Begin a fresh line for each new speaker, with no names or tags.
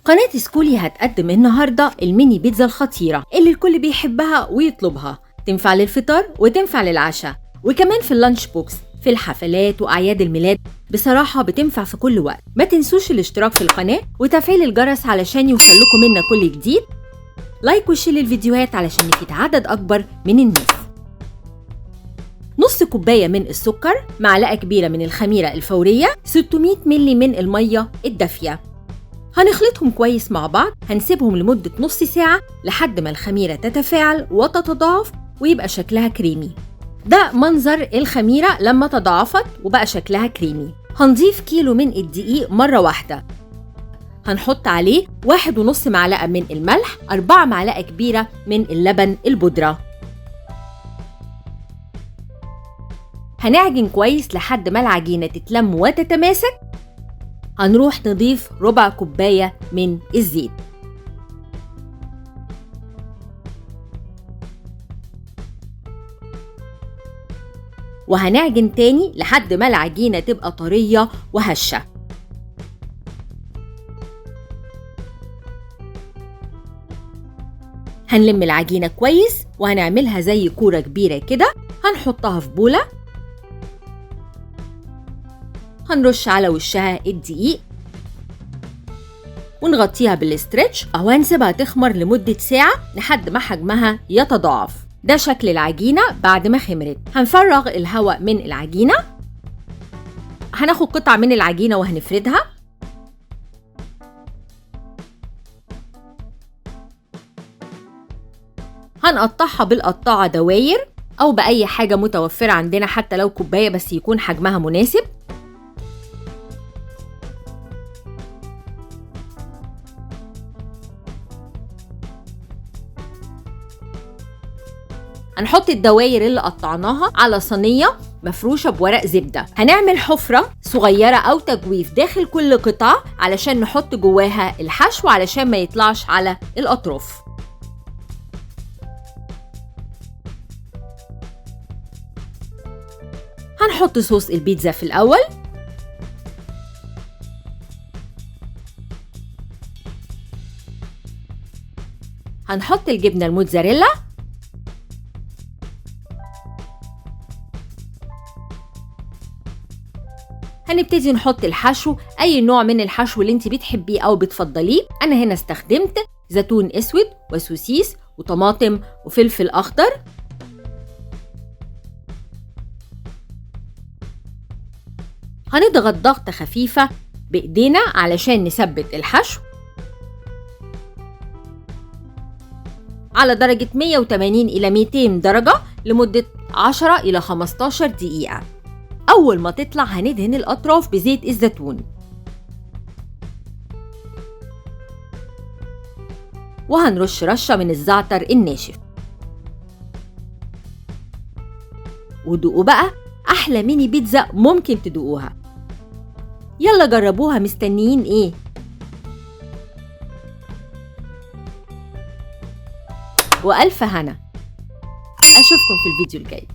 قناة سكولي هتقدم النهاردة الميني بيتزا الخطيرة اللي الكل بيحبها ويطلبها. تنفع للفطار وتنفع للعشاء وكمان في اللانش بوكس في الحفلات وأعياد الميلاد. بصراحة بتنفع في كل وقت. ما تنسوش الاشتراك في القناة وتفعيل الجرس علشان يوصلكم منا كل جديد. لايك وشير للفيديوهات علشان نفيد عدد أكبر من الناس. نص كوباية من السكر، معلقة كبيرة من الخميرة الفورية، 600 ملي من المية الدافية. هنخلطهم كويس مع بعض. هنسيبهم لمدة نص ساعة لحد ما الخميرة تتفاعل وتتضاعف ويبقى شكلها كريمي. ده منظر الخميرة لما تضاعفت وبقى شكلها كريمي. هنضيف كيلو من الدقيق مرة واحدة. هنحط عليه 1.5 معلقة من الملح، 4 معلقة كبيرة من اللبن البودرة. هنعجن كويس لحد ما العجينة تتلم وتتماسك. هنروح نضيف ربع كوباية من الزيت. وهنعجن تاني لحد ما العجينة تبقى طرية وهشة. هنلم العجينة كويس وهنعملها زي كورة كبيرة كده. هنحطها في بولة. هنرش على وشها الدقيق ونغطيها بالاسترتش أو هنسيبها تخمر لمدة ساعة لحد ما حجمها يتضاعف. ده شكل العجينة بعد ما خمرت. هنفرغ الهواء من العجينة. هناخد قطعة من العجينة وهنفردها. هنقطعها بالقطاعة دواير أو بأي حاجة متوفرة عندنا، حتى لو كوباية بس يكون حجمها مناسب. هنحط الدواير اللي قطعناها على صينية مفروشة بورق زبدة. هنعمل حفرة صغيرة أو تجويف داخل كل قطعة علشان نحط جواها الحشو علشان ما يطلعش على الأطراف. هنحط صوص البيتزا في الأول. هنحط الجبنة الموتزاريلا. هنبتدي نحط الحشو، أي نوع من الحشو اللي انت بتحبيه أو بتفضليه. أنا هنا استخدمت زيتون أسود وسوسيس وطماطم وفلفل أخضر. هنضغط ضغطة خفيفة بإيدينا علشان نثبت الحشو على درجة 180 إلى 200 درجة لمدة 10 إلى 15 دقيقة. أول ما تطلع هندهن الأطراف بزيت الزيتون وهنرش رشة من الزعتر الناشف. ودوقوا بقى أحلى ميني بيتزا ممكن تدوقوها. يلا جربوها، مستنيين إيه؟ وألف هنا. أشوفكم في الفيديو الجاي.